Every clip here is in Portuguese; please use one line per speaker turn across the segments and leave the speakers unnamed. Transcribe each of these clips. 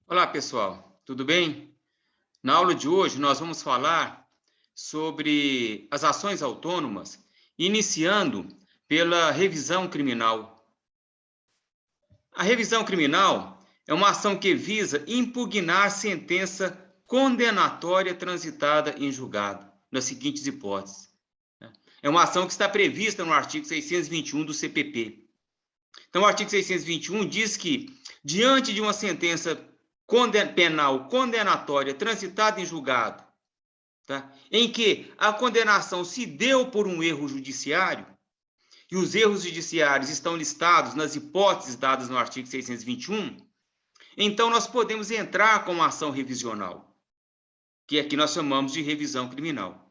Olá, pessoal, tudo bem? Na aula de hoje, nós vamos falar sobre as ações autônomas, iniciando pela revisão criminal. A revisão criminal é uma ação que visa impugnar sentença condenatória transitada em julgado, nas seguintes hipóteses. É uma ação que está prevista no artigo 621 do CPP. Então, o artigo 621 diz que, diante de uma sentença penal condenatória transitada em julgado, tá? Em que a condenação se deu por um erro judiciário, e os erros judiciários estão listados nas hipóteses dadas no artigo 621, então nós podemos entrar com uma ação revisional, que aqui nós chamamos de revisão criminal.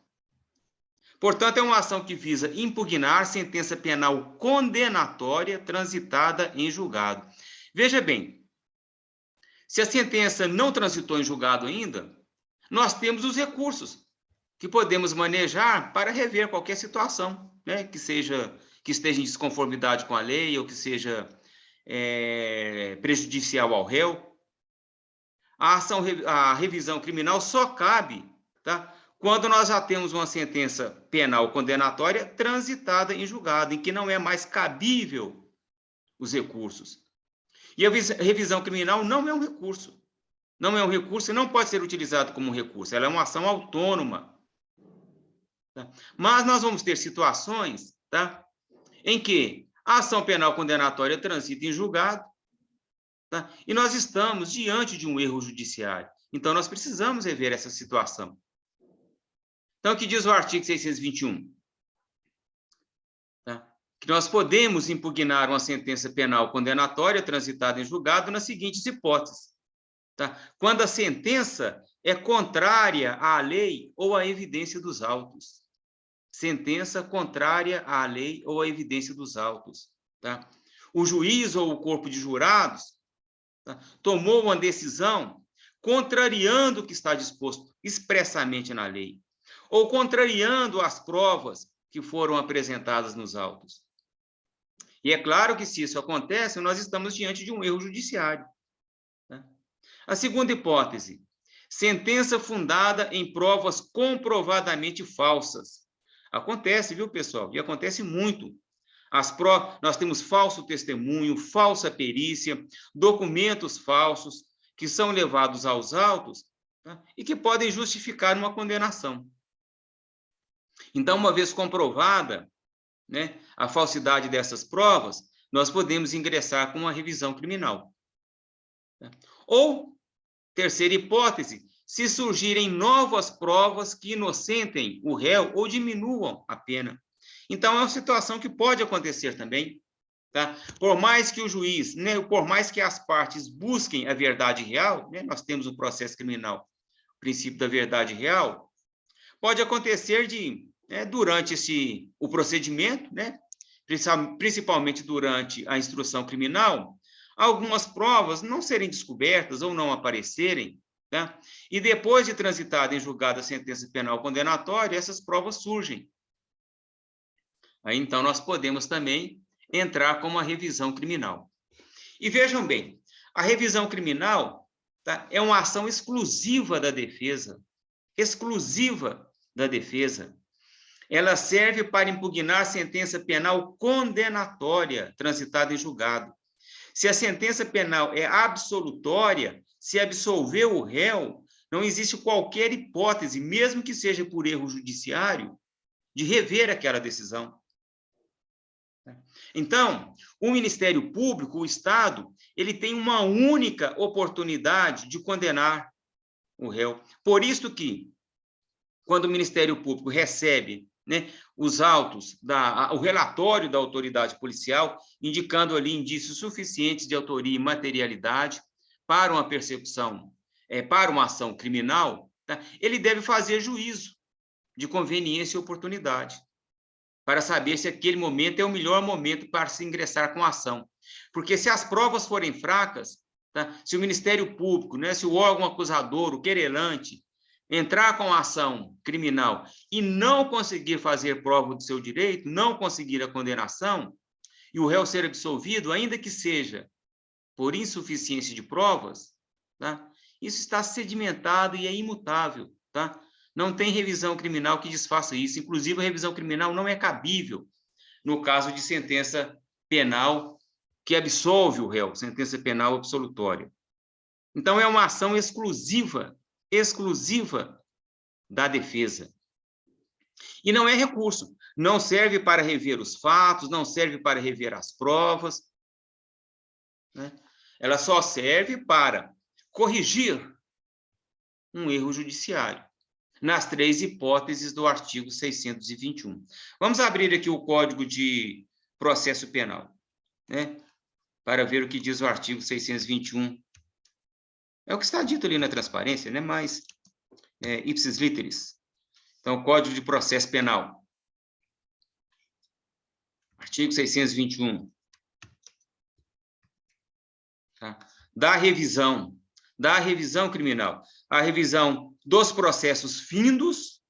Portanto, é uma ação que visa impugnar sentença penal condenatória transitada em julgado. Veja bem, se a sentença não transitou em julgado ainda, nós temos os recursos que podemos manejar para rever qualquer situação, né, que esteja em desconformidade com a lei ou que seja prejudicial ao réu. A revisão criminal só cabe, tá, quando nós já temos uma sentença penal condenatória transitada em julgado, em que não é mais cabível os recursos. E a revisão criminal não é um recurso. Não é um recurso e não pode ser utilizado como um recurso. Ela é uma ação autônoma. Tá? Mas nós vamos ter situações, tá, em que a ação penal condenatória transita em julgado, tá, e nós estamos diante de um erro judiciário. Então, nós precisamos rever essa situação. Então, o que diz o artigo 621? Tá? Que nós podemos impugnar uma sentença penal condenatória transitada em julgado nas seguintes hipóteses. Tá? Quando a sentença é contrária à lei ou à evidência dos autos. Sentença contrária à lei ou à evidência dos autos. Tá? O juiz ou o corpo de jurados, tá, tomou uma decisão contrariando o que está disposto expressamente na lei, ou contrariando as provas que foram apresentadas nos autos. E é claro que, se isso acontece, nós estamos diante de um erro judiciário. Tá? A segunda hipótese, sentença fundada em provas comprovadamente falsas. Acontece, viu, pessoal? E acontece muito. Nós temos falso testemunho, falsa perícia, documentos falsos que são levados aos autos, tá, e que podem justificar uma condenação. Então, uma vez comprovada, né, a falsidade dessas provas, nós podemos ingressar com uma revisão criminal. Tá? Ou, terceira hipótese, se surgirem novas provas que inocentem o réu ou diminuam a pena. Então, é uma situação que pode acontecer também. Tá? Por mais que o juiz, né, por mais que as partes busquem a verdade real, né, nós temos o processo criminal, o princípio da verdade real, pode acontecer durante o procedimento, né, principalmente durante a instrução criminal, algumas provas não serem descobertas ou não aparecerem, tá? E depois de transitada em julgado a sentença penal condenatória, essas provas surgem. Aí, então, nós podemos também entrar com uma revisão criminal. E vejam bem, a revisão criminal, tá, é uma ação exclusiva da defesa. Exclusiva da defesa. Ela serve para impugnar sentença penal condenatória transitada em julgado. Se a sentença penal é absolutória, se absolveu o réu, não existe qualquer hipótese, mesmo que seja por erro judiciário, de rever aquela decisão. Então, o Ministério Público, o Estado, ele tem uma única oportunidade de condenar o réu. Por isso que, quando o Ministério Público recebe, né, os autos, o relatório da autoridade policial, indicando ali indícios suficientes de autoria e materialidade para uma persecução, para uma ação criminal, tá, ele deve fazer juízo de conveniência e oportunidade, para saber se aquele momento é o melhor momento para se ingressar com a ação. Porque se as provas forem fracas, tá, se o Ministério Público, né, se o órgão acusador, o querelante, entrar com a ação criminal e não conseguir fazer prova do seu direito, não conseguir a condenação, e o réu ser absolvido, ainda que seja por insuficiência de provas, tá? Isso está sedimentado e é imutável, tá? Não tem revisão criminal que desfaça isso. Inclusive, a revisão criminal não é cabível no caso de sentença penal que absolve o réu, sentença penal absolutória. Então, é uma ação exclusiva da defesa. E não é recurso, não serve para rever os fatos, não serve para rever as provas, né? Ela só serve para corrigir um erro judiciário, nas 3 hipóteses do artigo 621. Vamos abrir aqui o Código de Processo Penal, né? Para ver o que diz o artigo 621. É o que está dito ali na transparência, né? Mas, ipsis literis. Então, Código de Processo Penal. Artigo 621. Tá? Da revisão criminal. A revisão dos processos findos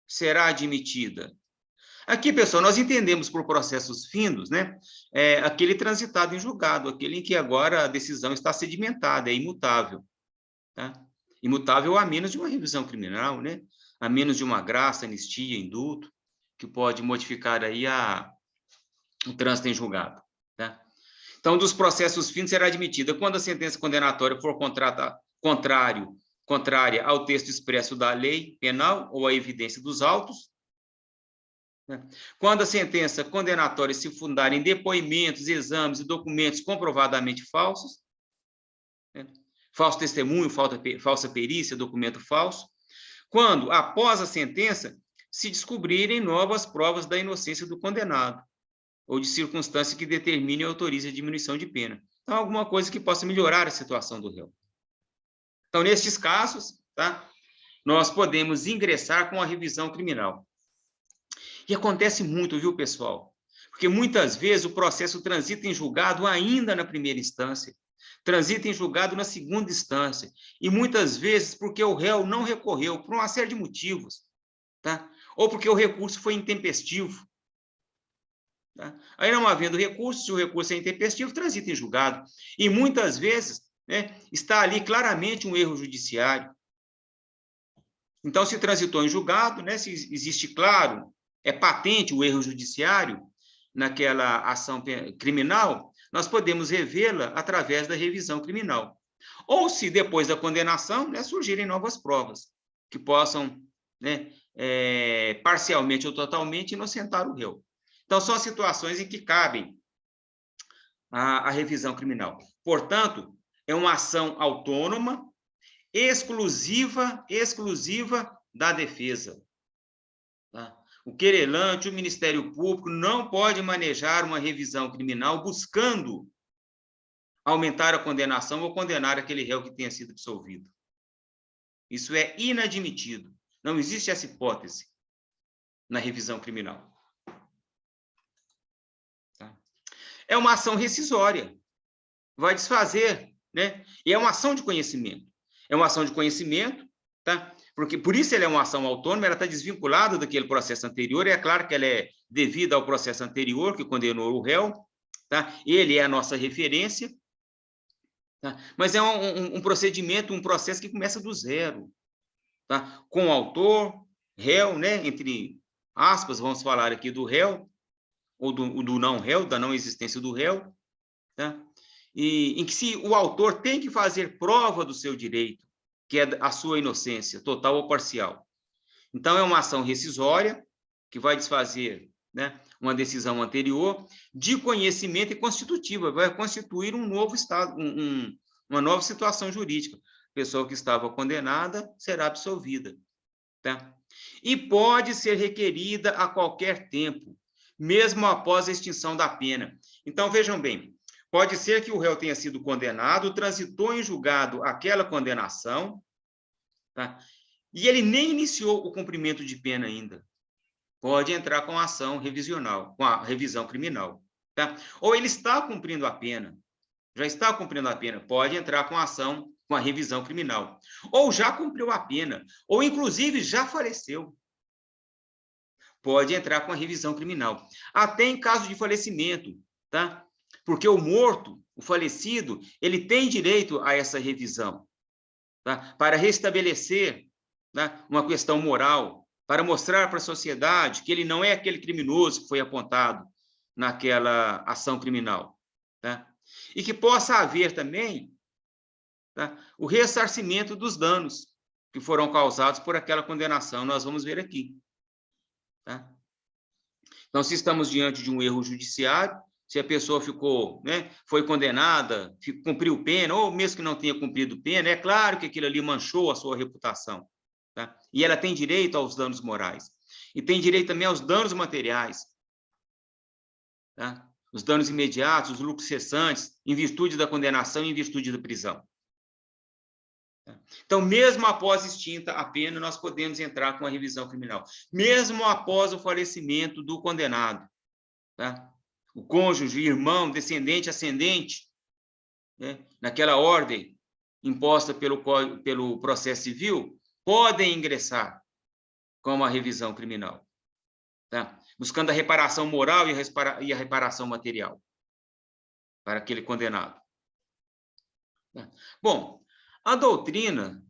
será admitida. Aqui, pessoal, nós entendemos por processos findos, né? Aquele transitado em julgado, aquele em que agora a decisão está sedimentada, é imutável. Tá? Imutável a menos de uma revisão criminal, né? A menos de uma graça, anistia, indulto, que pode modificar aí o trânsito em julgado. Tá? Então, dos processos findos será admitida quando a sentença condenatória for contrária ao texto expresso da lei penal ou à evidência dos autos, né? Quando a sentença condenatória se fundar em depoimentos, exames e documentos comprovadamente falsos, né? Falso testemunho, falsa perícia, documento falso, quando, após a sentença, se descobrirem novas provas da inocência do condenado, ou de circunstância que determine e autorize a diminuição de pena. Então, alguma coisa que possa melhorar a situação do réu. Então, nestes casos, tá, nós podemos ingressar com a revisão criminal. E acontece muito, viu, pessoal? Porque muitas vezes o processo transita em julgado ainda na primeira instância, transita em julgado na segunda instância, e muitas vezes porque o réu não recorreu, por uma série de motivos, tá? Ou porque o recurso foi intempestivo. Tá? Aí, não havendo recurso, se o recurso é intempestivo, transita em julgado. E muitas vezes, né, está ali claramente um erro judiciário. Então, se transitou em julgado, né, se existe claro, é patente o erro judiciário naquela ação criminal, nós podemos revê-la através da revisão criminal. Ou se depois da condenação, né, surgirem novas provas que possam, né, parcialmente ou totalmente inocentar o réu. Então, são situações em que cabem a revisão criminal. Portanto, é uma ação autônoma, exclusiva da defesa. Tá? O querelante, o Ministério Público, não pode manejar uma revisão criminal buscando aumentar a condenação ou condenar aquele réu que tenha sido absolvido. Isso é inadmitido. Não existe essa hipótese na revisão criminal. Tá? É uma ação rescisória. Vai desfazer, né? E é uma ação de conhecimento. É uma ação de conhecimento, tá? Porque por isso ela é uma ação autônoma, ela está desvinculada daquele processo anterior, e é claro que ela é devida ao processo anterior que condenou o réu, tá? Ele é a nossa referência, tá? Mas é um procedimento, um processo que começa do zero, tá? Com o autor, réu, né? Entre aspas, vamos falar aqui do réu, ou do não réu, da não existência do réu, tá? E em que o autor tem que fazer prova do seu direito, que é a sua inocência, total ou parcial. Então, é uma ação rescisória, que vai desfazer, né, uma decisão anterior, de conhecimento e constitutiva, vai constituir um novo estado, uma nova situação jurídica. A pessoa que estava condenada será absolvida. Tá? E pode ser requerida a qualquer tempo, mesmo após a extinção da pena. Então, vejam bem, pode ser que o réu tenha sido condenado, transitou em julgado aquela condenação, tá? E ele nem iniciou o cumprimento de pena ainda. Pode entrar com a ação revisional, com a revisão criminal. Tá? Ou ele está cumprindo a pena, já está cumprindo a pena, pode entrar com a ação, com a revisão criminal. Ou já cumpriu a pena, ou inclusive já faleceu. Pode entrar com a revisão criminal. Até em caso de falecimento, tá? Porque o morto, o falecido, ele tem direito a essa revisão, tá? Para restabelecer, tá, uma questão moral, para mostrar para a sociedade que ele não é aquele criminoso que foi apontado naquela ação criminal, tá? E que possa haver também, tá, o ressarcimento dos danos que foram causados por aquela condenação. Nós vamos ver aqui, tá? Então, se estamos diante de um erro judiciário, se a pessoa ficou, né, foi condenada, cumpriu pena, ou mesmo que não tenha cumprido pena, é claro que aquilo ali manchou a sua reputação, tá? E ela tem direito aos danos morais. E tem direito também aos danos materiais, tá? Os danos imediatos, os lucros cessantes, em virtude da condenação e em virtude da prisão. Então, mesmo após extinta a pena, nós podemos entrar com a revisão criminal. Mesmo após o falecimento do condenado, tá? O cônjuge, irmão, descendente, ascendente, né, naquela ordem imposta pelo processo civil, podem ingressar com uma revisão criminal, tá? Buscando a reparação moral e a reparação material para aquele condenado. Tá? Bom, a doutrina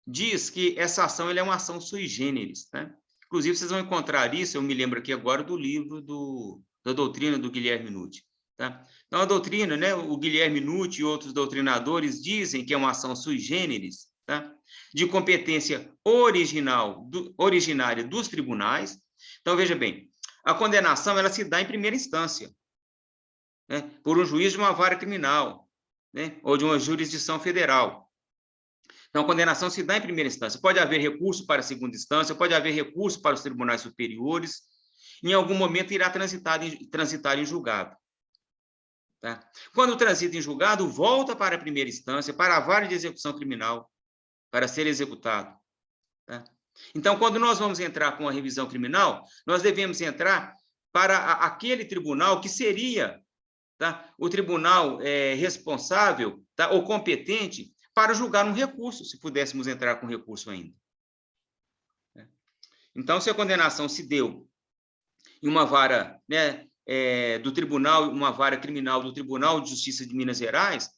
diz que essa ação é uma ação sui generis, né? Inclusive, vocês vão encontrar isso, eu me lembro aqui agora do livro da doutrina do Guilherme Nutt, tá? Então, a doutrina, né, o Guilherme Nutt e outros doutrinadores dizem que é uma ação sui generis, tá? De competência originária dos tribunais. Então, veja bem, a condenação ela se dá em primeira instância, né, por um juiz de uma vara criminal, né, ou de uma jurisdição federal. Então, a condenação se dá em primeira instância. Pode haver recurso para a segunda instância, pode haver recurso para os tribunais superiores, em algum momento irá transitar em julgado. Tá? Quando transita em julgado, volta para a primeira instância, para a vara de execução criminal, para ser executado. Tá? Então, quando nós vamos entrar com a revisão criminal, nós devemos entrar para aquele tribunal que seria, tá, o tribunal responsável, tá, ou competente para julgar um recurso, se pudéssemos entrar com recurso ainda. Então, se a condenação se deu em uma vara, né, do tribunal, uma vara criminal do Tribunal de Justiça de Minas Gerais,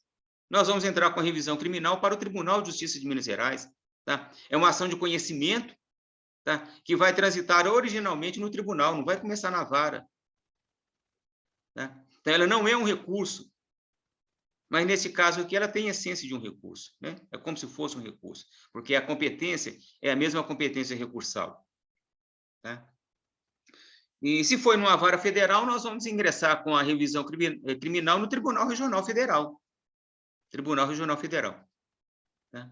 nós vamos entrar com a revisão criminal para o Tribunal de Justiça de Minas Gerais. Tá? É uma ação de conhecimento, tá, que vai transitar originalmente no tribunal, não vai começar na vara. Tá? Então, ela não é um recurso, mas, nesse caso aqui, ela tem a essência de um recurso, né? É como se fosse um recurso, porque a competência é a mesma competência recursal. Tá? E, se for numa vara federal, nós vamos ingressar com a revisão criminal no Tribunal Regional Federal. Tribunal Regional Federal. Tá?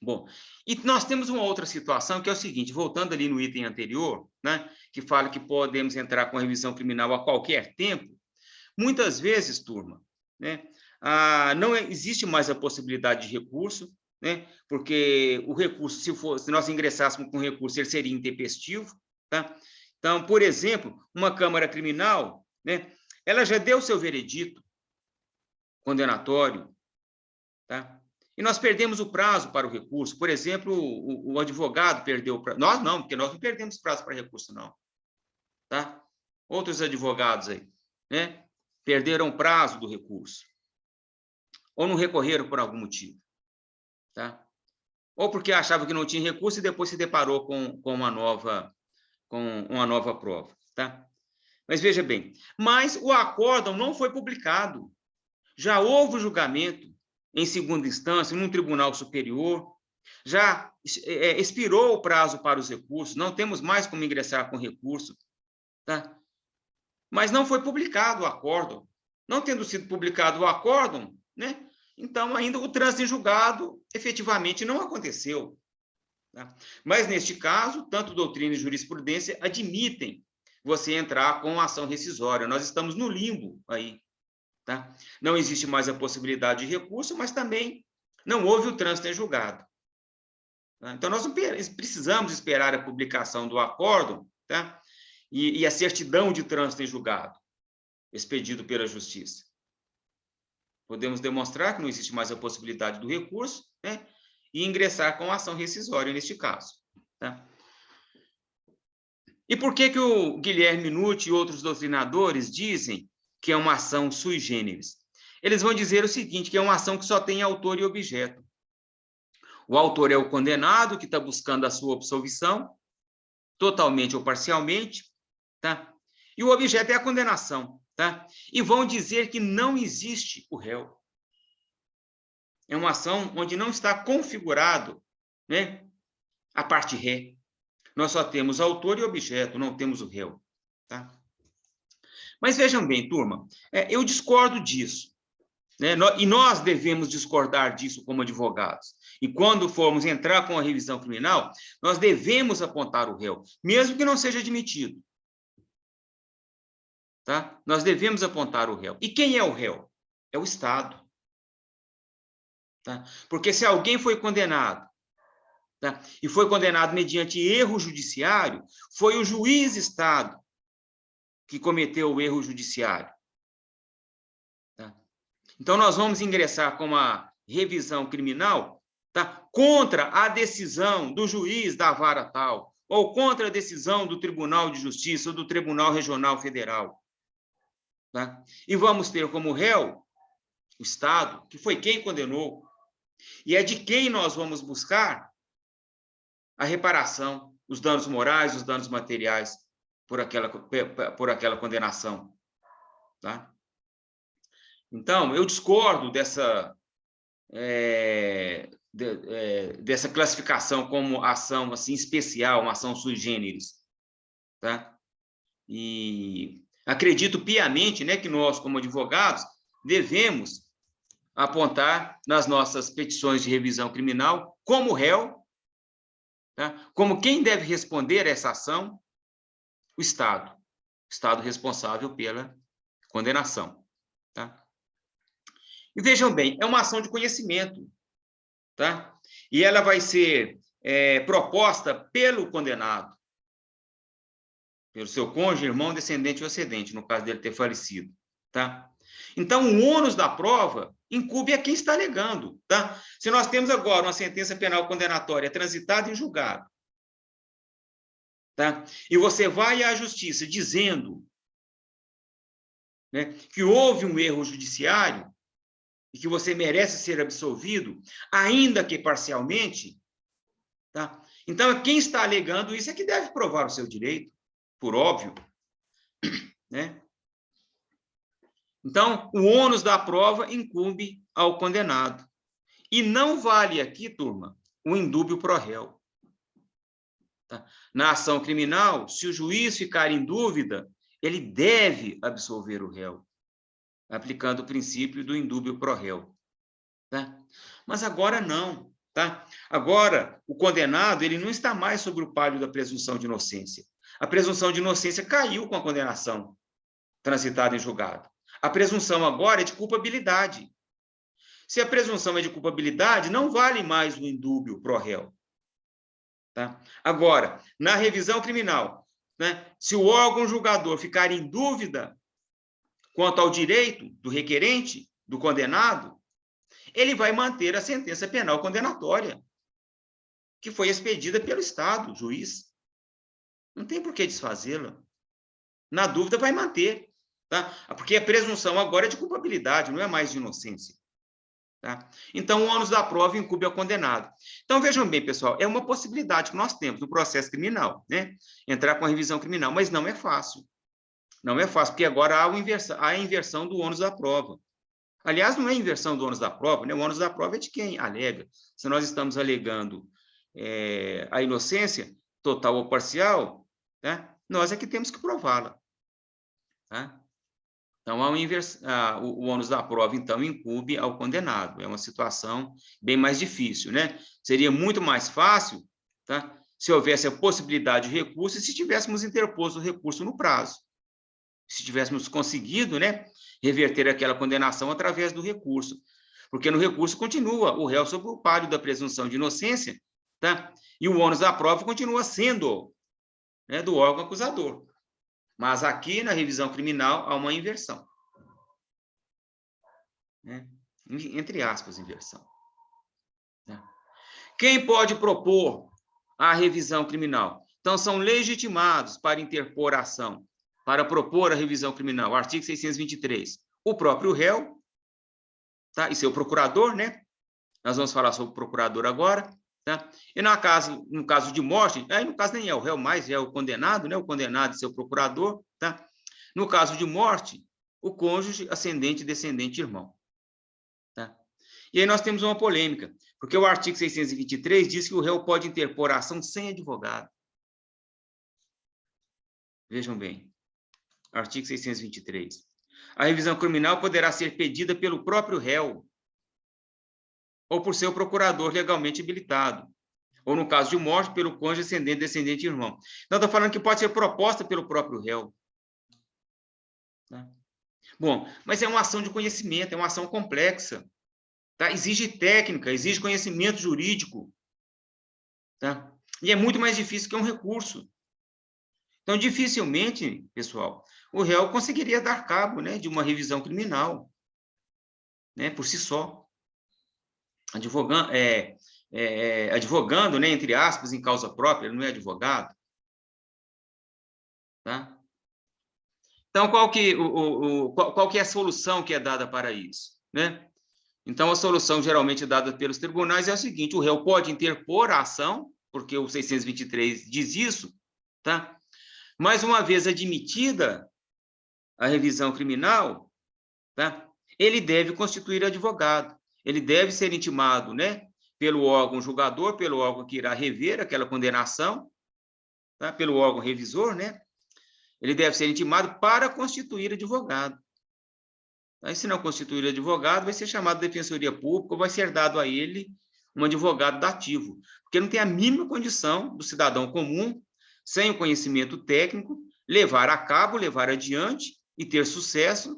Bom, e nós temos uma outra situação, que é o seguinte, voltando ali no item anterior, né, que fala que podemos entrar com a revisão criminal a qualquer tempo, muitas vezes, turma, né, não existe mais a possibilidade de recurso, né, porque o recurso, se nós ingressássemos com recurso, ele seria intempestivo, tá? Então, por exemplo, uma Câmara Criminal, né, ela já deu seu veredito condenatório, tá? E nós perdemos o prazo para o recurso. Por exemplo, o advogado perdeu o prazo. Nós não, porque nós não perdemos prazo para recurso, não. Tá? Outros advogados aí, né, perderam o prazo do recurso. Ou não recorreram por algum motivo. Tá? Ou porque achavam que não tinha recurso e depois se deparou com uma nova prova. Tá? Mas veja bem, mas o acórdão não foi publicado. Já houve o julgamento em segunda instância, num tribunal superior, já expirou o prazo para os recursos, não temos mais como ingressar com recurso, tá? Mas não foi publicado o acórdão. Não tendo sido publicado o acórdão, né? Então, ainda o trânsito em julgado efetivamente não aconteceu. Tá? Mas, neste caso, tanto doutrina e jurisprudência admitem você entrar com ação rescisória. Nós estamos no limbo aí. Tá? Não existe mais a possibilidade de recurso, mas também não houve o trânsito em julgado. Tá? Então, nós não precisamos esperar a publicação do acórdão, tá? E a certidão de trânsito em julgado, expedido pela Justiça. Podemos demonstrar que não existe mais a possibilidade do recurso, né? E ingressar com ação rescisória neste caso. Tá? E por que o Guilherme Nutt e outros doutrinadores dizem que é uma ação sui generis? Eles vão dizer o seguinte, que é uma ação que só tem autor e objeto. O autor é o condenado, que está buscando a sua absolvição, totalmente ou parcialmente, tá? E o objeto é a condenação, tá? E vão dizer que não existe o réu. É uma ação onde não está configurado, né, a parte ré. Nós só temos autor e objeto, não temos o réu, tá? Mas vejam bem, turma, eu discordo disso, né? E nós devemos discordar disso como advogados. E quando formos entrar com a revisão criminal, nós devemos apontar o réu, mesmo que não seja admitido. Tá? Nós devemos apontar o réu. E quem é o réu? É o Estado. Tá? Porque se alguém foi condenado, tá? E foi condenado mediante erro judiciário, foi o juiz Estado que cometeu o erro judiciário. Tá? Então, nós vamos ingressar com uma revisão criminal, tá? Contra a decisão do juiz da vara tal, ou contra a decisão do Tribunal de Justiça ou do Tribunal Regional Federal. Tá? E vamos ter como réu o Estado, que foi quem condenou, e é de quem nós vamos buscar a reparação, os danos morais, os danos materiais por aquela condenação. Tá? Então, eu discordo dessa classificação como ação assim, especial, uma ação sui generis. Tá? E acredito piamente, né, que nós, como advogados, devemos apontar nas nossas petições de revisão criminal como réu, tá? Como quem deve responder a essa ação, o Estado responsável pela condenação. Tá? E vejam bem, é uma ação de conhecimento, tá? E ela vai ser proposta pelo condenado, pelo seu cônjuge, irmão, descendente ou ascendente, no caso dele ter falecido. Tá? Então, o ônus da prova incumbe a quem está alegando. Tá? Se nós temos agora uma sentença penal condenatória transitada em julgado, tá? E você vai à justiça dizendo, né, que houve um erro judiciário e que você merece ser absolvido, ainda que parcialmente, tá? Então, quem está alegando isso é que deve provar o seu direito, por óbvio, né? Então, o ônus da prova incumbe ao condenado. E não vale aqui, turma, o indúbio pro réu. Tá? Na ação criminal, se o juiz ficar em dúvida, ele deve absolver o réu, aplicando o princípio do indúbio pro réu. Tá? Mas agora não. Tá? Agora, o condenado ele não está mais sobre o pálio da presunção de inocência. A presunção de inocência caiu com a condenação transitada em julgado. A presunção agora é de culpabilidade. Se a presunção é de culpabilidade, não vale mais o indúbio pro réu. Tá? Agora, na revisão criminal, né, se o órgão julgador ficar em dúvida quanto ao direito do requerente, do condenado, ele vai manter a sentença penal condenatória, que foi expedida pelo Estado, juiz. Não tem por que desfazê-la. Na dúvida, vai manter. Tá? Porque a presunção agora é de culpabilidade, não é mais de inocência. Tá? Então, o ônus da prova incumbe ao condenado. Então, vejam bem, pessoal, é uma possibilidade que nós temos no processo criminal, né? Entrar com a revisão criminal, mas não é fácil. Não é fácil, porque agora há a inversão do ônus da prova. Aliás, não é inversão do ônus da prova, né? O ônus da prova é de quem alega. Se nós estamos alegando a inocência total ou parcial, né? Nós é que temos que prová-la. Tá? Então, o ônus da prova, então, incumbe ao condenado. É uma situação bem mais difícil, né? Seria muito mais fácil, tá? Se houvesse a possibilidade de recurso e se tivéssemos interposto o recurso no prazo. Se tivéssemos conseguido, né, reverter aquela condenação através do recurso. Porque no recurso continua o réu sob o pálio da presunção de inocência, tá? E o ônus da prova continua sendo, né, do órgão acusador. Mas aqui, na revisão criminal, há uma inversão. Né? Entre aspas, inversão. Né? Quem pode propor a revisão criminal? Então, são legitimados para interpor a ação para propor a revisão criminal? Artigo 623. O próprio réu, tá? E seu procurador, né? Nós vamos falar sobre o procurador agora, tá? E no caso de morte, aí no caso nem é o réu mais, é o condenado, né? O condenado e seu procurador, tá? No caso de morte, o cônjuge, ascendente, descendente, irmão. Tá? E aí nós temos uma polêmica, porque o artigo 623 diz que o réu pode interpor a ação sem advogado. Vejam bem, artigo 623. A revisão criminal poderá ser pedida pelo próprio réu ou por seu procurador legalmente habilitado, ou no caso de morte, pelo cônjuge, ascendente, descendente, irmão. Então, estou falando que pode ser proposta pelo próprio réu. Tá? Bom, mas é uma ação de conhecimento, é uma ação complexa. Tá? Exige técnica, exige conhecimento jurídico. Tá? E é muito mais difícil que um recurso. Então, dificilmente, pessoal, o réu conseguiria dar cabo, né, de uma revisão criminal, né, por si só. Advogando, né, entre aspas, em causa própria, ele não é advogado. Tá? Então, qual que é a solução que é dada para isso? Né? Então, a solução geralmente dada pelos tribunais é o seguinte: o réu pode interpor a ação, porque o 623 diz isso, tá? Mas, uma vez admitida a revisão criminal, tá? Ele deve constituir advogado, ele deve ser intimado, né, pelo órgão julgador, pelo órgão que irá rever aquela condenação, tá? Pelo órgão revisor, né? Ele deve ser intimado para constituir advogado. Aí, se não constituir advogado, vai ser chamado de defensoria pública, ou vai ser dado a ele um advogado dativo, porque não tem a mínima condição do cidadão comum, sem o conhecimento técnico, levar a cabo, levar adiante e ter sucesso,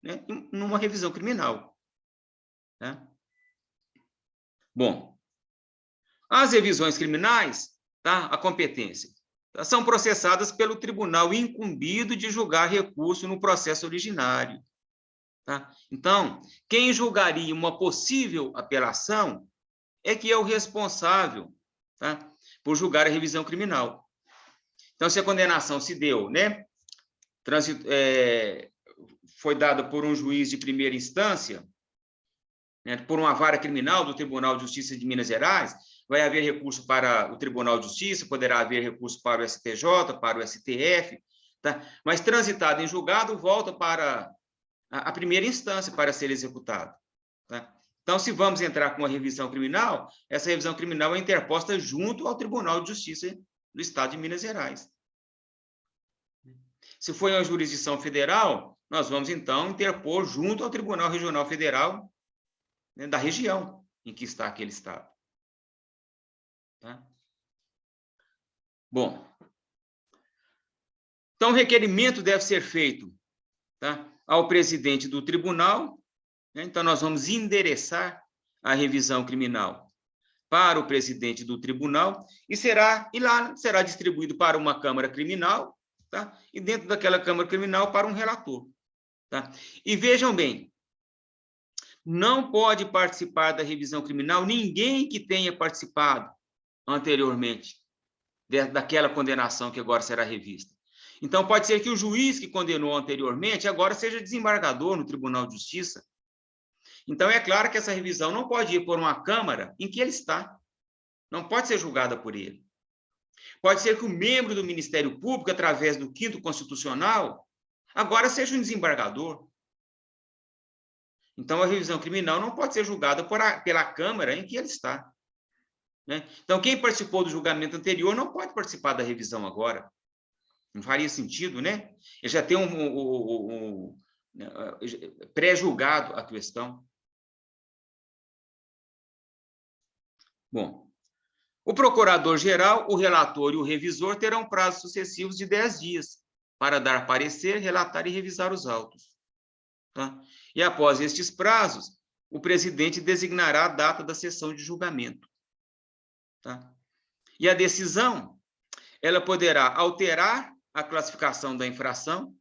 né, numa revisão criminal. Tá? Bom, as revisões criminais, tá, a competência, tá, são processadas pelo tribunal incumbido de julgar recurso no processo originário. Tá? Então, quem julgaria uma possível apelação é que é o responsável, tá, por julgar a revisão criminal. Então, se a condenação se deu, né, foi dada por um juiz de primeira instância, né, por uma vara criminal do Tribunal de Justiça de Minas Gerais, vai haver recurso para o Tribunal de Justiça, poderá haver recurso para o STJ, para o STF, tá? Mas transitado em julgado, volta para a primeira instância para ser executado. Tá? Então, se vamos entrar com uma revisão criminal, essa revisão criminal é interposta junto ao Tribunal de Justiça do Estado de Minas Gerais. Se for uma jurisdição federal, nós vamos, então, interpor junto ao Tribunal Regional Federal, né, da região em que está aquele Estado. Tá? Bom, então, o requerimento deve ser feito, tá, ao presidente do tribunal, né? Então, nós vamos endereçar a revisão criminal para o presidente do tribunal e lá será distribuído para uma Câmara Criminal, tá? E dentro daquela Câmara Criminal para um relator. Tá? E vejam bem, não pode participar da revisão criminal ninguém que tenha participado anteriormente daquela condenação que agora será revista. Então, pode ser que o juiz que condenou anteriormente agora seja desembargador no Tribunal de Justiça. Então, é claro que essa revisão não pode ir por uma Câmara em que ele está. Não pode ser julgada por ele. Pode ser que o membro do Ministério Público, através do 5º Constitucional, agora seja um desembargador. Então, a revisão criminal não pode ser julgada pela Câmara em que ele está. Né? Então, quem participou do julgamento anterior não pode participar da revisão agora. Não faria sentido, né? Ele já tem pré-julgado a questão. Bom, o procurador-geral, o relator e o revisor terão prazos sucessivos de 10 dias para dar parecer, relatar e revisar os autos. Tá? E após estes prazos, o presidente designará a data da sessão de julgamento. Tá? E a decisão, ela poderá alterar a classificação da infração,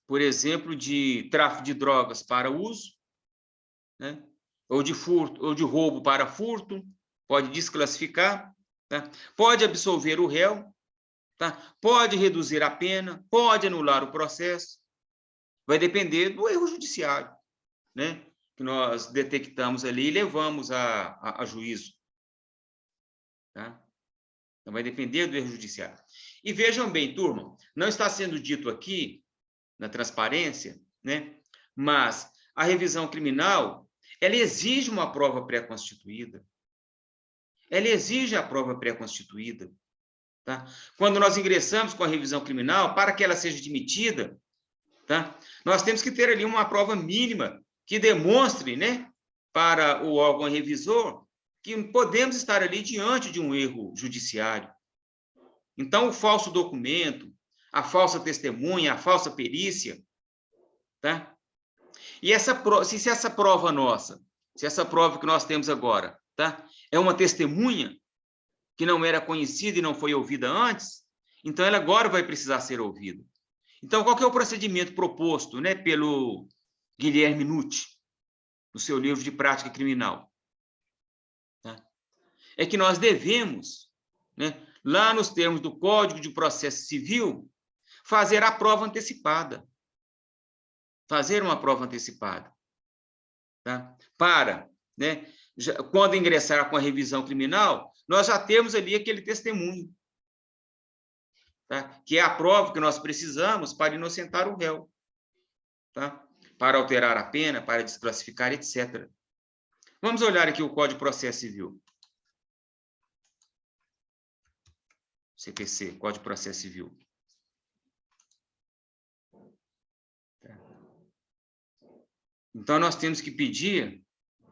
por exemplo, de tráfico de drogas para uso, né? Ou de furto, ou de roubo para furto, pode desclassificar, tá? Pode absolver o réu, tá? Pode reduzir a pena, pode anular o processo, vai depender do erro judiciário, né? Que nós detectamos ali e levamos a juízo, tá? Então, vai depender do erro judiciário. E vejam bem, turma, não está sendo dito aqui, na transparência, né? Mas a revisão criminal, ela exige uma prova pré-constituída. Ela exige a prova pré-constituída, tá? Quando nós ingressamos com a revisão criminal, para que ela seja admitida, tá? Nós temos que ter ali uma prova mínima que demonstre, né, para o órgão revisor que podemos estar ali diante de um erro judiciário. Então, o falso documento, a falsa testemunha, a falsa perícia, tá? E se essa prova nossa, se essa prova que nós temos agora, tá, é uma testemunha que não era conhecida e não foi ouvida antes, então ela agora vai precisar ser ouvida. Então, qual que é o procedimento proposto, né, pelo Guilherme Nutti, no seu livro de prática criminal? Tá? É que nós devemos, né, lá nos termos do Código de Processo Civil, fazer a prova antecipada. Fazer uma prova antecipada. Tá? Para, né, quando ingressar com a revisão criminal, nós já temos ali aquele testemunho, tá? Que é a prova que nós precisamos para inocentar o réu, tá? Para alterar a pena, para desclassificar, etc. Vamos olhar aqui o Código de Processo Civil. CPC, Código de Processo Civil. Então, nós temos que pedir,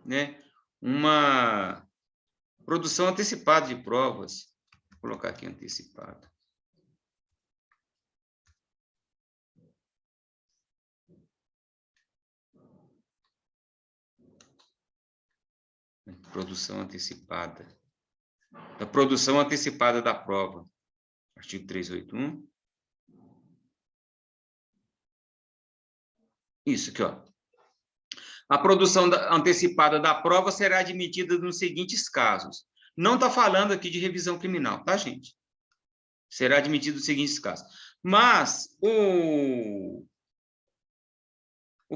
né, uma produção antecipada de provas. Vou colocar aqui antecipada. Produção antecipada. Da produção antecipada da prova. Artigo 381. Isso aqui, ó. A produção antecipada da prova será admitida nos seguintes casos. Não está falando aqui de revisão criminal, tá, gente? Será admitido nos seguintes casos. Mas o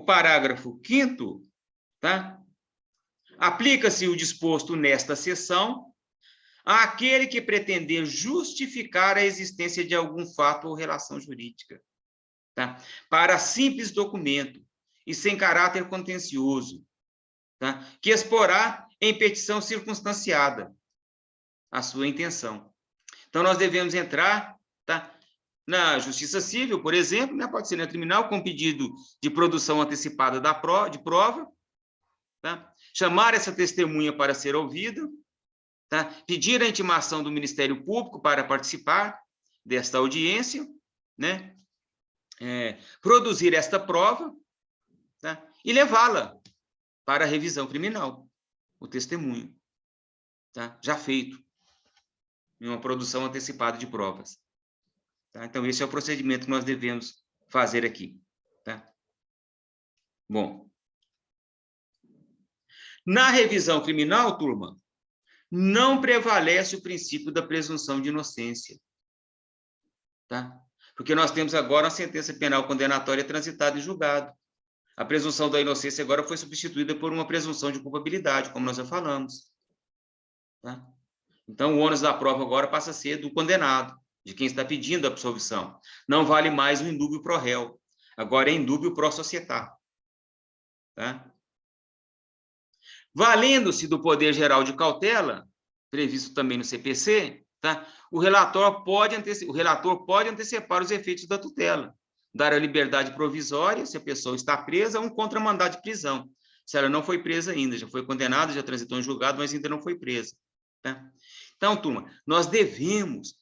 parágrafo 5º, tá? Aplica-se o disposto nesta seção àquele que pretender justificar a existência de algum fato ou relação jurídica, tá? Para simples documento e sem caráter contencioso, tá? Que exporá em petição circunstanciada a sua intenção. Então, nós devemos entrar, tá, na Justiça Civil, por exemplo, né, pode ser na criminal, com pedido de produção antecipada de prova, tá? Chamar essa testemunha para ser ouvida, tá? Pedir a intimação do Ministério Público para participar desta audiência, né? Produzir esta prova, tá? E levá-la para a revisão criminal, o testemunho, tá? Já feito, em uma produção antecipada de provas. Tá? Então, esse é o procedimento que nós devemos fazer aqui. Tá? Bom, na revisão criminal, turma, não prevalece o princípio da presunção de inocência. Tá? Porque nós temos agora uma sentença penal condenatória transitada e julgada. A presunção da inocência agora foi substituída por uma presunção de culpabilidade, como nós já falamos. Tá? Então, o ônus da prova agora passa a ser do condenado, de quem está pedindo a absolvição. Não vale mais o indúbio pro réu. Agora é indúbio pro societá. Tá? Valendo-se do poder geral de cautela, previsto também no CPC, tá? O relator pode antecipar os efeitos da tutela, dar a liberdade provisória, se a pessoa está presa, um contramandado de prisão. Se ela não foi presa ainda, já foi condenada, já transitou em julgado, mas ainda não foi presa. Tá? Então, turma, nós devemos,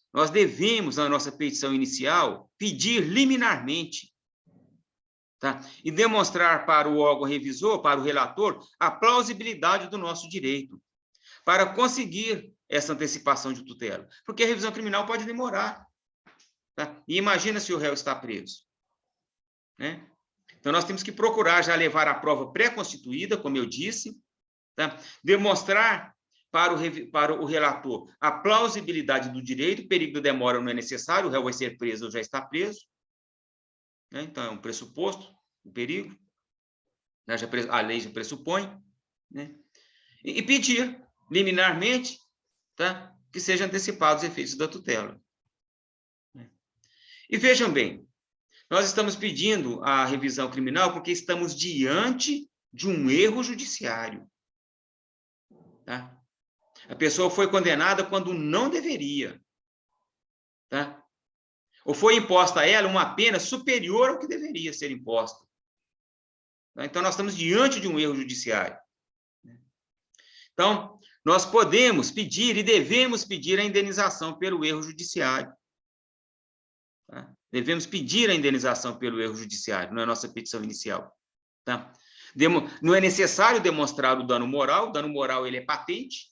na nossa petição inicial, pedir liminarmente, tá? E demonstrar para o órgão revisor, para o relator, a plausibilidade do nosso direito, para conseguir essa antecipação de tutela. Porque a revisão criminal pode demorar. Tá? E imagina se o réu está preso. Né? Então, nós temos que procurar já levar a prova pré-constituída, como eu disse, tá? Demonstrar para o relator a plausibilidade do direito, perigo de demora não é necessário, o réu vai ser preso ou já está preso, né? Então, é um pressuposto, o perigo, né? A lei já pressupõe, né? E pedir, liminarmente, tá? Que sejam antecipados os efeitos da tutela. E vejam bem, nós estamos pedindo a revisão criminal porque estamos diante de um erro judiciário. Tá? A pessoa foi condenada quando não deveria. Tá? Ou foi imposta a ela uma pena superior ao que deveria ser imposta. Tá? Então, nós estamos diante de um erro judiciário. Então, nós podemos pedir e devemos pedir a indenização pelo erro judiciário. Tá? Devemos pedir a indenização pelo erro judiciário, não é a nossa petição inicial. Tá? Não é necessário demonstrar o dano moral ele é patente,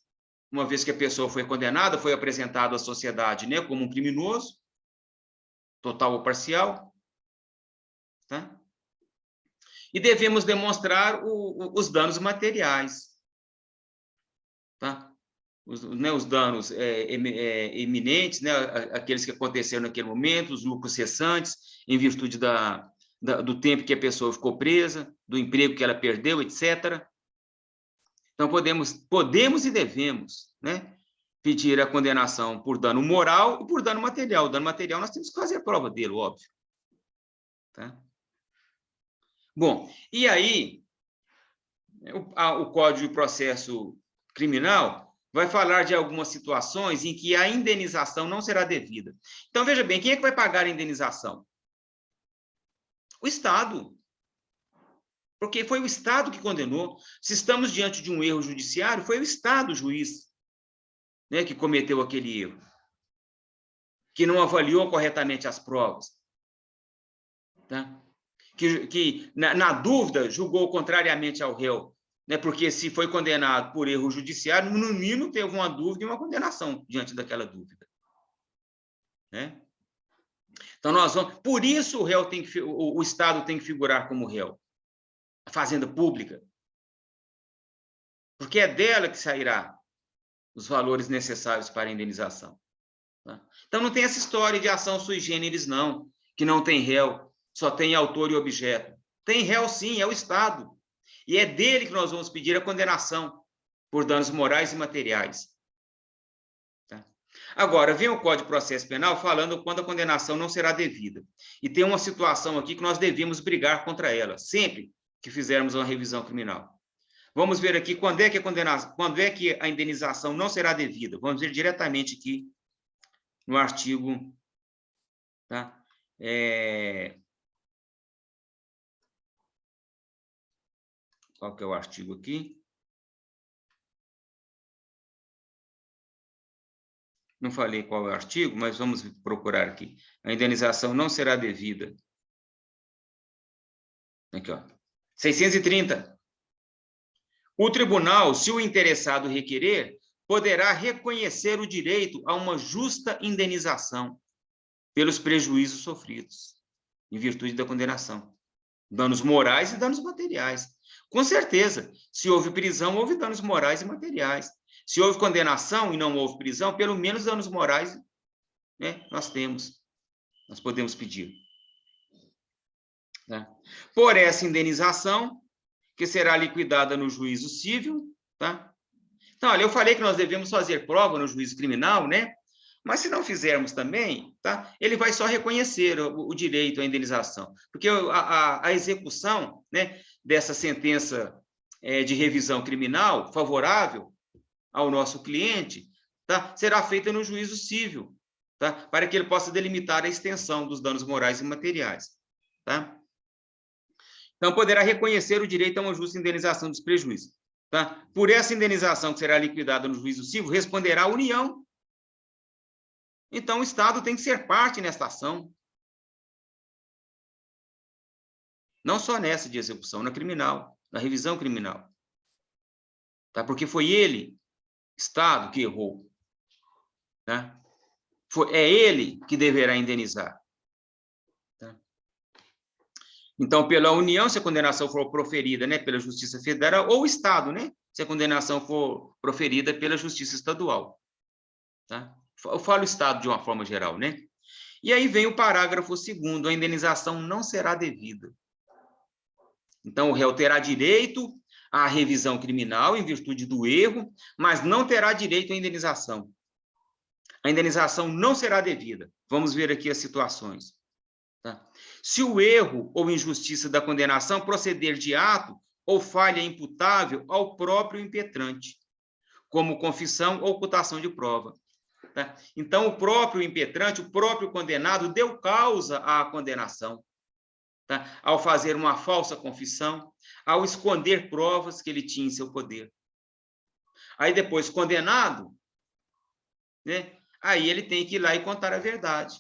uma vez que a pessoa foi condenada, foi apresentado à sociedade, né, como um criminoso, total ou parcial. Tá? E devemos demonstrar os danos materiais. Tá? Os danos eminentes, né, aqueles que aconteceram naquele momento, os lucros cessantes, em virtude do tempo que a pessoa ficou presa, do emprego que ela perdeu, etc. Então, podemos e devemos, né, pedir a condenação por dano moral e por dano material. O dano material nós temos que fazer a prova dele, óbvio. Tá? Bom, e aí, o Código de Processo Criminal vai falar de algumas situações em que a indenização não será devida. Então, veja bem, quem é que vai pagar a indenização? O Estado. Porque foi o Estado que condenou. Se estamos diante de um erro judiciário, foi o Estado, o juiz, né, que cometeu aquele erro, que não avaliou corretamente as provas. Tá? Que na dúvida, julgou contrariamente ao réu. Né, porque se foi condenado por erro judiciário, no mínimo teve uma dúvida e uma condenação diante daquela dúvida. Né? Então, por isso o Estado tem que figurar como réu. A fazenda pública. Porque é dela que sairá os valores necessários para a indenização. Tá? Então, não tem essa história de ação sui generis, não, que não tem réu, só tem autor e objeto. Tem réu, sim, é o Estado. E é dele que nós vamos pedir a condenação por danos morais e materiais. Tá? Agora, vem o Código de Processo Penal falando quando a condenação não será devida. E tem uma situação aqui que nós devemos brigar contra ela, sempre que fizermos uma revisão criminal. Vamos ver aqui quando é que a indenização não será devida. Vamos ver diretamente aqui no artigo, tá? Qual que é o artigo aqui? Não falei qual é o artigo, mas vamos procurar aqui. A indenização não será devida. Aqui, ó. 630. O tribunal, se o interessado requerer, poderá reconhecer o direito a uma justa indenização pelos prejuízos sofridos, em virtude da condenação. Danos morais e danos materiais. Com certeza, se houve prisão, houve danos morais e materiais. Se houve condenação e não houve prisão, pelo menos danos morais, né, nós podemos pedir. Tá? Por essa indenização, que será liquidada no juízo civil, tá? Então, olha, eu falei que nós devemos fazer prova no juízo criminal, né? Mas se não fizermos também, tá? Ele vai só reconhecer o direito à indenização, porque a execução, né, dessa sentença de revisão criminal favorável ao nosso cliente, tá? Será feita no juízo civil, tá? Para que ele possa delimitar a extensão dos danos morais e materiais. Tá? Então, poderá reconhecer o direito a uma justa indenização dos prejuízos. Tá? Por essa indenização que será liquidada no juízo civil, responderá a União. Então, o Estado tem que ser parte nesta ação. Não só nessa de execução, na criminal, na revisão criminal. Tá? Porque foi ele, Estado, que errou. Tá? É ele que deverá indenizar. Tá? Então, pela União, se a condenação for proferida, né, pela Justiça Federal, ou o Estado, né, se a condenação for proferida pela Justiça Estadual. Tá? Eu falo Estado de uma forma geral, né? E aí vem o parágrafo 2º, a indenização não será devida. Então, o réu terá direito à revisão criminal em virtude do erro, mas não terá direito à indenização. A indenização não será devida. Vamos ver aqui as situações. Tá? Se o erro ou injustiça da condenação proceder de ato ou falha imputável ao próprio impetrante, como confissão ou ocultação de prova. Tá? Então, o próprio impetrante, o próprio condenado, deu causa à condenação, tá? Ao fazer uma falsa confissão, ao esconder provas que ele tinha em seu poder. Aí, depois, condenado, né? Aí ele tem que ir lá e contar a verdade.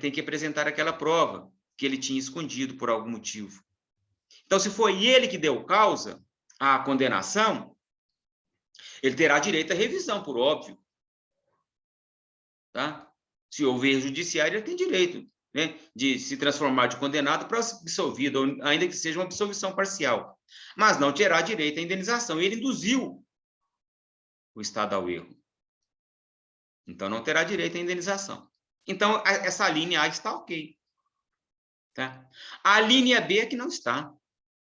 Tem que apresentar aquela prova que ele tinha escondido por algum motivo. Então, se foi ele que deu causa à condenação, ele terá direito à revisão, por óbvio. Tá? Se houver judiciário, ele tem direito, né, de se transformar de condenado para absolvido, ainda que seja uma absolvição parcial. Mas não terá direito à indenização. Ele induziu o Estado ao erro. Então, não terá direito à indenização. Então, essa linha A está ok. Tá? A linha B é que não está.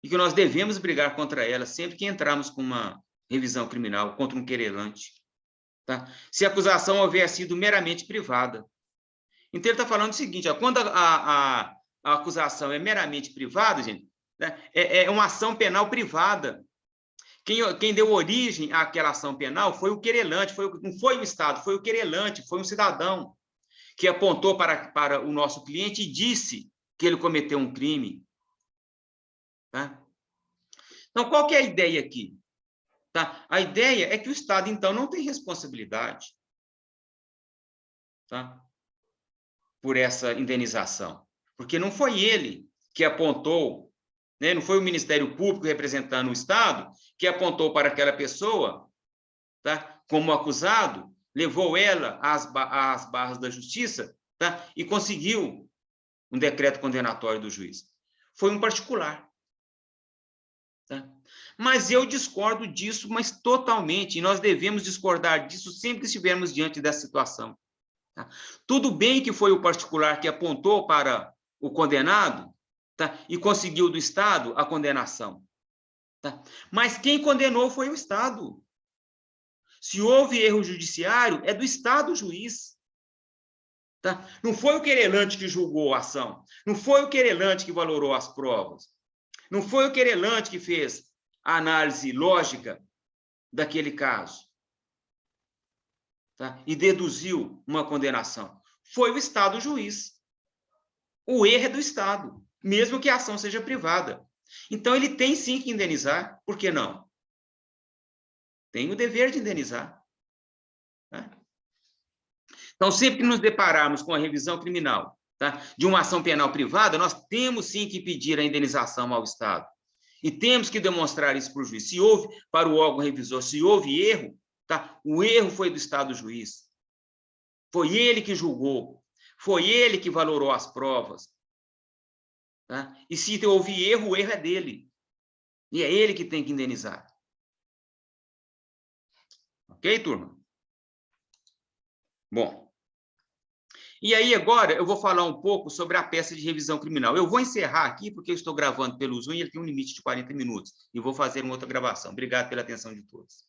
E que nós devemos brigar contra ela sempre que entrarmos com uma revisão criminal, contra um querelante. Tá? Se a acusação houver sido meramente privada. Então, ele está falando o seguinte, ó, quando a acusação é meramente privada, gente, né, é uma ação penal privada. Quem deu origem àquela ação penal foi o querelante, não foi o Estado, foi o querelante, foi um cidadão que apontou para o nosso cliente e disse que ele cometeu um crime. Tá? Então, qual que é a ideia aqui? Tá? A ideia é que o Estado, então, não tem responsabilidade, tá, por essa indenização, porque não foi ele que apontou, né, não foi o Ministério Público representando o Estado que apontou para aquela pessoa, tá, como acusado, levou ela às barras da justiça, tá, e conseguiu um decreto condenatório do juiz. Foi um particular. Tá? Mas eu discordo disso, mas totalmente, e nós devemos discordar disso sempre que estivermos diante dessa situação. Tá? Tudo bem que foi o particular que apontou para o condenado, tá? E conseguiu do Estado a condenação. Tá? Mas quem condenou foi o Estado. Se houve erro judiciário, é do Estado o juiz. Tá? Não foi o querelante que julgou a ação, não foi o querelante que valorou as provas, não foi o querelante que fez a análise lógica daquele caso, tá? E deduziu uma condenação. Foi o Estado o juiz. O erro é do Estado, mesmo que a ação seja privada. Então, ele tem sim que indenizar. Por que não? Tem o dever de indenizar. Tá? Então, sempre que nos depararmos com a revisão criminal, tá, de uma ação penal privada, nós temos sim que pedir a indenização ao Estado. E temos que demonstrar isso para o juiz. Se houve, para o órgão revisor, se houve erro, tá, o erro foi do Estado juiz. Foi ele que julgou. Foi ele que valorou as provas. Tá? E se houve erro, o erro é dele. E é ele que tem que indenizar. Ok, turma? Bom. E aí, agora, eu vou falar um pouco sobre a peça de revisão criminal. Eu vou encerrar aqui, porque eu estou gravando pelo Zoom e ele tem um limite de 40 minutos. E vou fazer uma outra gravação. Obrigado pela atenção de todos.